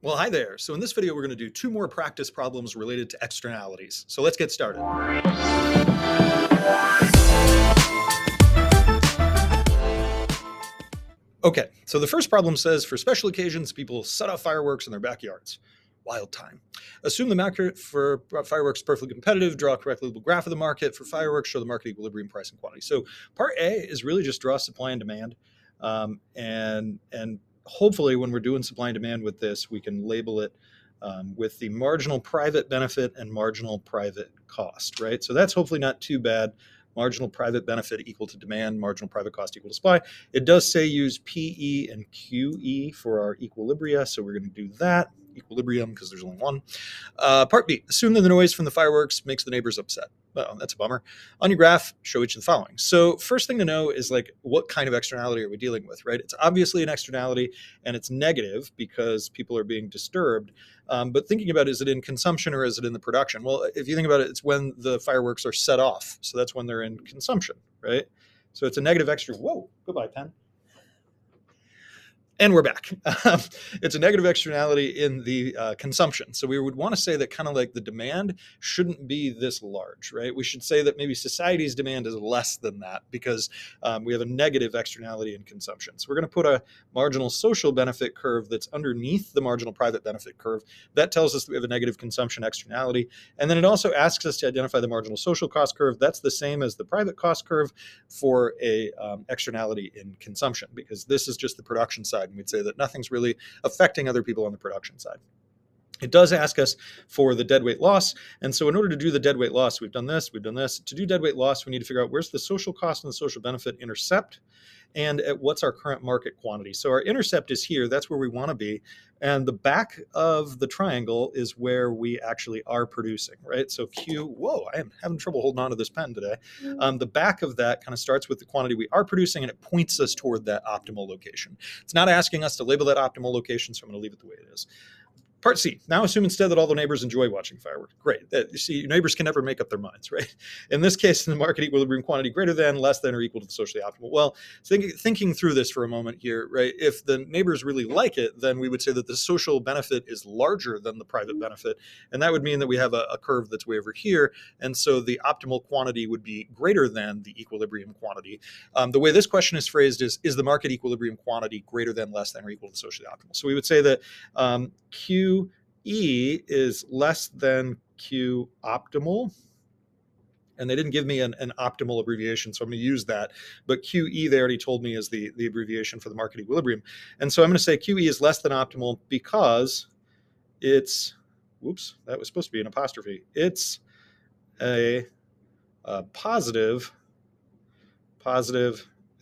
Well, hi there. So in this video, we're going to do two more practice problems related to externalities. So let's get started. Okay, so the first problem says, for special occasions, people set off fireworks in their backyards. Wild time. Assume the market for fireworks is perfectly competitive, draw a correct label graph of the market for fireworks, show the market equilibrium price and quantity. So part A is really just draw supply and demand. And hopefully when we're doing supply and demand with this, we can label it with the marginal private benefit and marginal private cost, right? So that's hopefully not too bad. Marginal private benefit equal to demand, marginal private cost equal to supply. It does say use PE and QE for our equilibria, so we're going to do that. Equilibrium, because there's only one. Part B, assume that the noise from the fireworks makes the neighbors upset. Well, that's a bummer. On your graph, show each of the following. So first thing to know is like, what kind of externality are we dealing with, right? It's obviously an externality and it's negative because people are being disturbed. But thinking about, is it in consumption or is it in the production? Well, if you think about it, it's when the fireworks are set off. So that's when they're in consumption, right? So it's a negative extra. Whoa, goodbye, pen. And we're back. It's a negative externality in the consumption. So we would want to say that kind of like the demand shouldn't be this large, right? We should say that maybe society's demand is less than that because we have a negative externality in consumption. So we're going to put a marginal social benefit curve that's underneath the marginal private benefit curve. That tells us that we have a negative consumption externality. And then it also asks us to identify the marginal social cost curve. That's the same as the private cost curve for a externality in consumption, because this is just the production side. And we'd say that nothing's really affecting other people on the production side. It does ask us for the deadweight loss. And so in order to do the deadweight loss, we've done this. To do deadweight loss, we need to figure out where's the social cost and the social benefit intercept, and at what's our current market quantity. So our intercept is here. That's where we want to be. And the back of the triangle is where we actually are producing, right? So Q, whoa, I am having trouble holding on to this pen today. The back of that kind of starts with the quantity we are producing, and it points us toward that optimal location. It's not asking us to label that optimal location, so I'm going to leave it the way it is. Part C, now assume instead that all the neighbors enjoy watching fireworks. Great. You see, neighbors can never make up their minds, right? In this case, in the market equilibrium quantity greater than, less than, or equal to the socially optimal. Well, thinking through this for a moment here, right? If the neighbors really like it, then we would say that the social benefit is larger than the private benefit. And that would mean that we have a curve that's way over here. And so the optimal quantity would be greater than the equilibrium quantity. The way this question is phrased is the market equilibrium quantity greater than, less than, or equal to the socially optimal? So we would say that QE is less than Q optimal. And they didn't give me an optimal abbreviation, so I'm going to use that. But QE, they already told me, is the abbreviation for the market equilibrium. And so I'm going to say QE is less than optimal because it's, whoops, that was supposed to be an apostrophe. It's a positive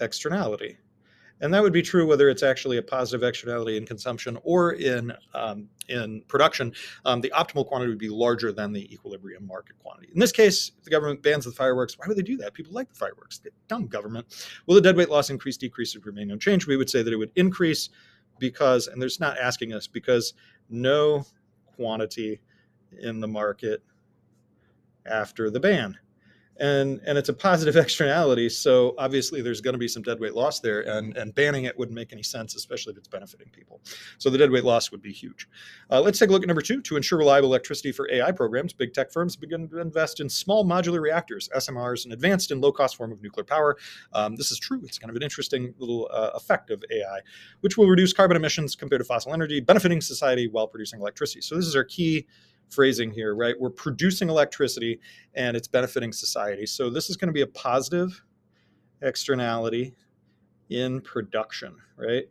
externality. And that would be true whether it's actually a positive externality in consumption or in production. The optimal quantity would be larger than the equilibrium market quantity. In this case, if the government bans the fireworks, why would they do that? People like the fireworks. Dumb government. Will the deadweight loss increase, decrease, or remain unchanged? We would say that it would increase because, and there's not asking us, because no quantity in the market after the ban. And it's a positive externality, so obviously there's going to be some deadweight loss there, and banning it wouldn't make any sense, especially if it's benefiting people. So the deadweight loss would be huge. Let's take a look at number 2. To ensure reliable electricity for AI programs, big tech firms begin to invest in small modular reactors, SMRs, an advanced and low-cost form of nuclear power. This is true. It's kind of an interesting little effect of AI, which will reduce carbon emissions compared to fossil energy, benefiting society while producing electricity. So this is our key phrasing here, right? We're producing electricity and it's benefiting society. So this is going to be a positive externality in production, right?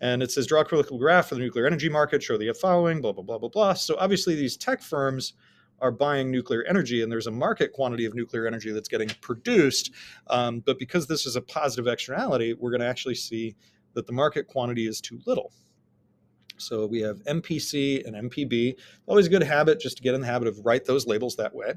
And it says draw a critical graph for the nuclear energy market, show the following, blah, blah, blah, blah, blah. So obviously these tech firms are buying nuclear energy, and there's a market quantity of nuclear energy that's getting produced. But because this is a positive externality, we're going to actually see that the market quantity is too little. So we have MPC and MPB. Always a good habit just to get in the habit of write those labels that way.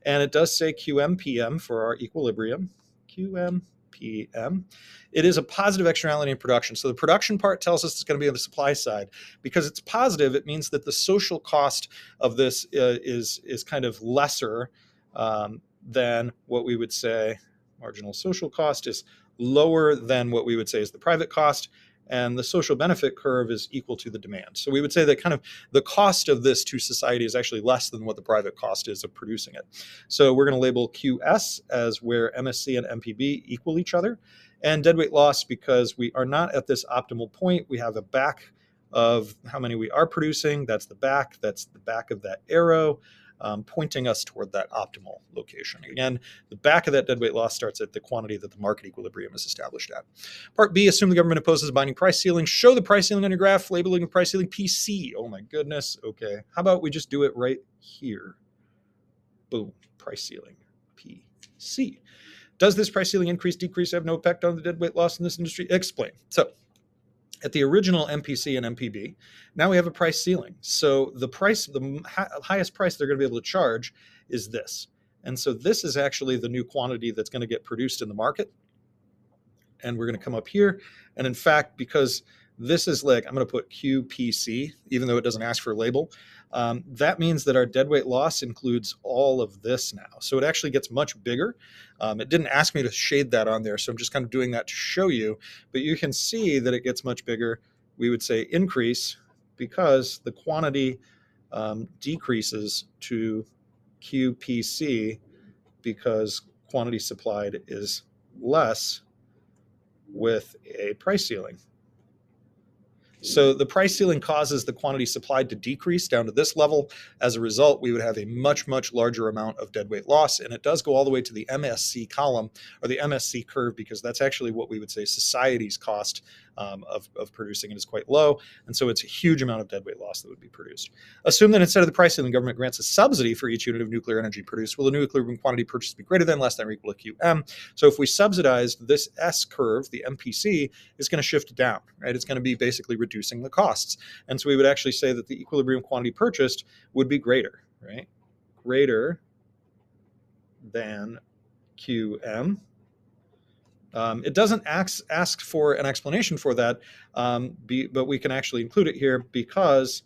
And it does say QMPM for our equilibrium. QMPM. It is a positive externality in production. So the production part tells us it's going to be on the supply side. Because it's positive, it means that the social cost of this is kind of lesser than what we would say marginal social cost is lower than what we would say is the private cost. and the social benefit curve is equal to the demand. So we would say that kind of the cost of this to society is actually less than what the private cost is of producing it. So we're going to label QS as where MSC and MPB equal each other, and deadweight loss because we are not at this optimal point. We have a back of how many we are producing. That's the back of that arrow, pointing us toward that optimal location. Again, the back of that deadweight loss starts at the quantity that the market equilibrium is established at. Part B, assume the government imposes a binding price ceiling. Show the price ceiling on your graph, labeling the price ceiling PC. Oh my goodness. Okay. How about we just do it right here? Boom. Price ceiling, PC. Does this price ceiling increase, decrease, have no effect on the deadweight loss in this industry? Explain. So at the original MPC and MPB, now we have a price ceiling. So the highest price they're going to be able to charge is this. And so this is actually the new quantity that's going to get produced in the market. And we're going to come up here. And in fact, because this is like, I'm going to put QPC, even though it doesn't ask for a label, that means that our deadweight loss includes all of this now. So it actually gets much bigger. It didn't ask me to shade that on there, so I'm just kind of doing that to show you. But you can see that it gets much bigger. We would say increase because the quantity decreases to QPC because quantity supplied is less with a price ceiling. So the price ceiling causes the quantity supplied to decrease down to this level. As a result, we would have a much, much larger amount of deadweight loss. And it does go all the way to the MSC column or the MSC curve, because that's actually what we would say society's cost of producing it is quite low. And so it's a huge amount of deadweight loss that would be produced. Assume that instead of the price ceiling, the government grants a subsidy for each unit of nuclear energy produced. Will the new equilibrium quantity purchased be greater than, less than, or equal to QM? So if we subsidized this S curve, the MPC is going to shift down, right? It's going to be basically reducing the costs. And so we would actually say that the equilibrium quantity purchased would be greater, right? Greater than QM. It doesn't ask for an explanation for that, but we can actually include it here because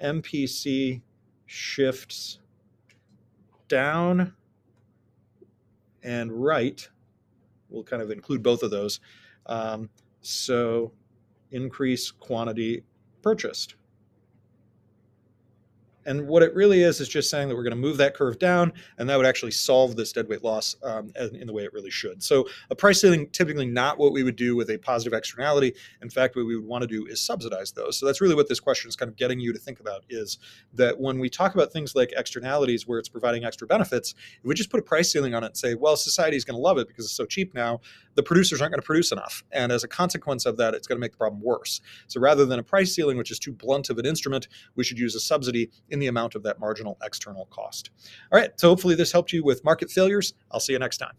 MPC shifts down and right. We'll kind of include both of those. So increase quantity purchased. And what it really is just saying that we're going to move that curve down, and that would actually solve this deadweight loss in the way it really should. So a price ceiling, typically not what we would do with a positive externality. In fact, what we would want to do is subsidize those. So that's really what this question is kind of getting you to think about, is that when we talk about things like externalities where it's providing extra benefits, if we just put a price ceiling on it and say, well, society is going to love it because it's so cheap now, the producers aren't going to produce enough. And as a consequence of that, it's going to make the problem worse. So rather than a price ceiling, which is too blunt of an instrument, we should use a subsidy in the amount of that marginal external cost. All right, so hopefully this helped you with market failures. I'll see you next time.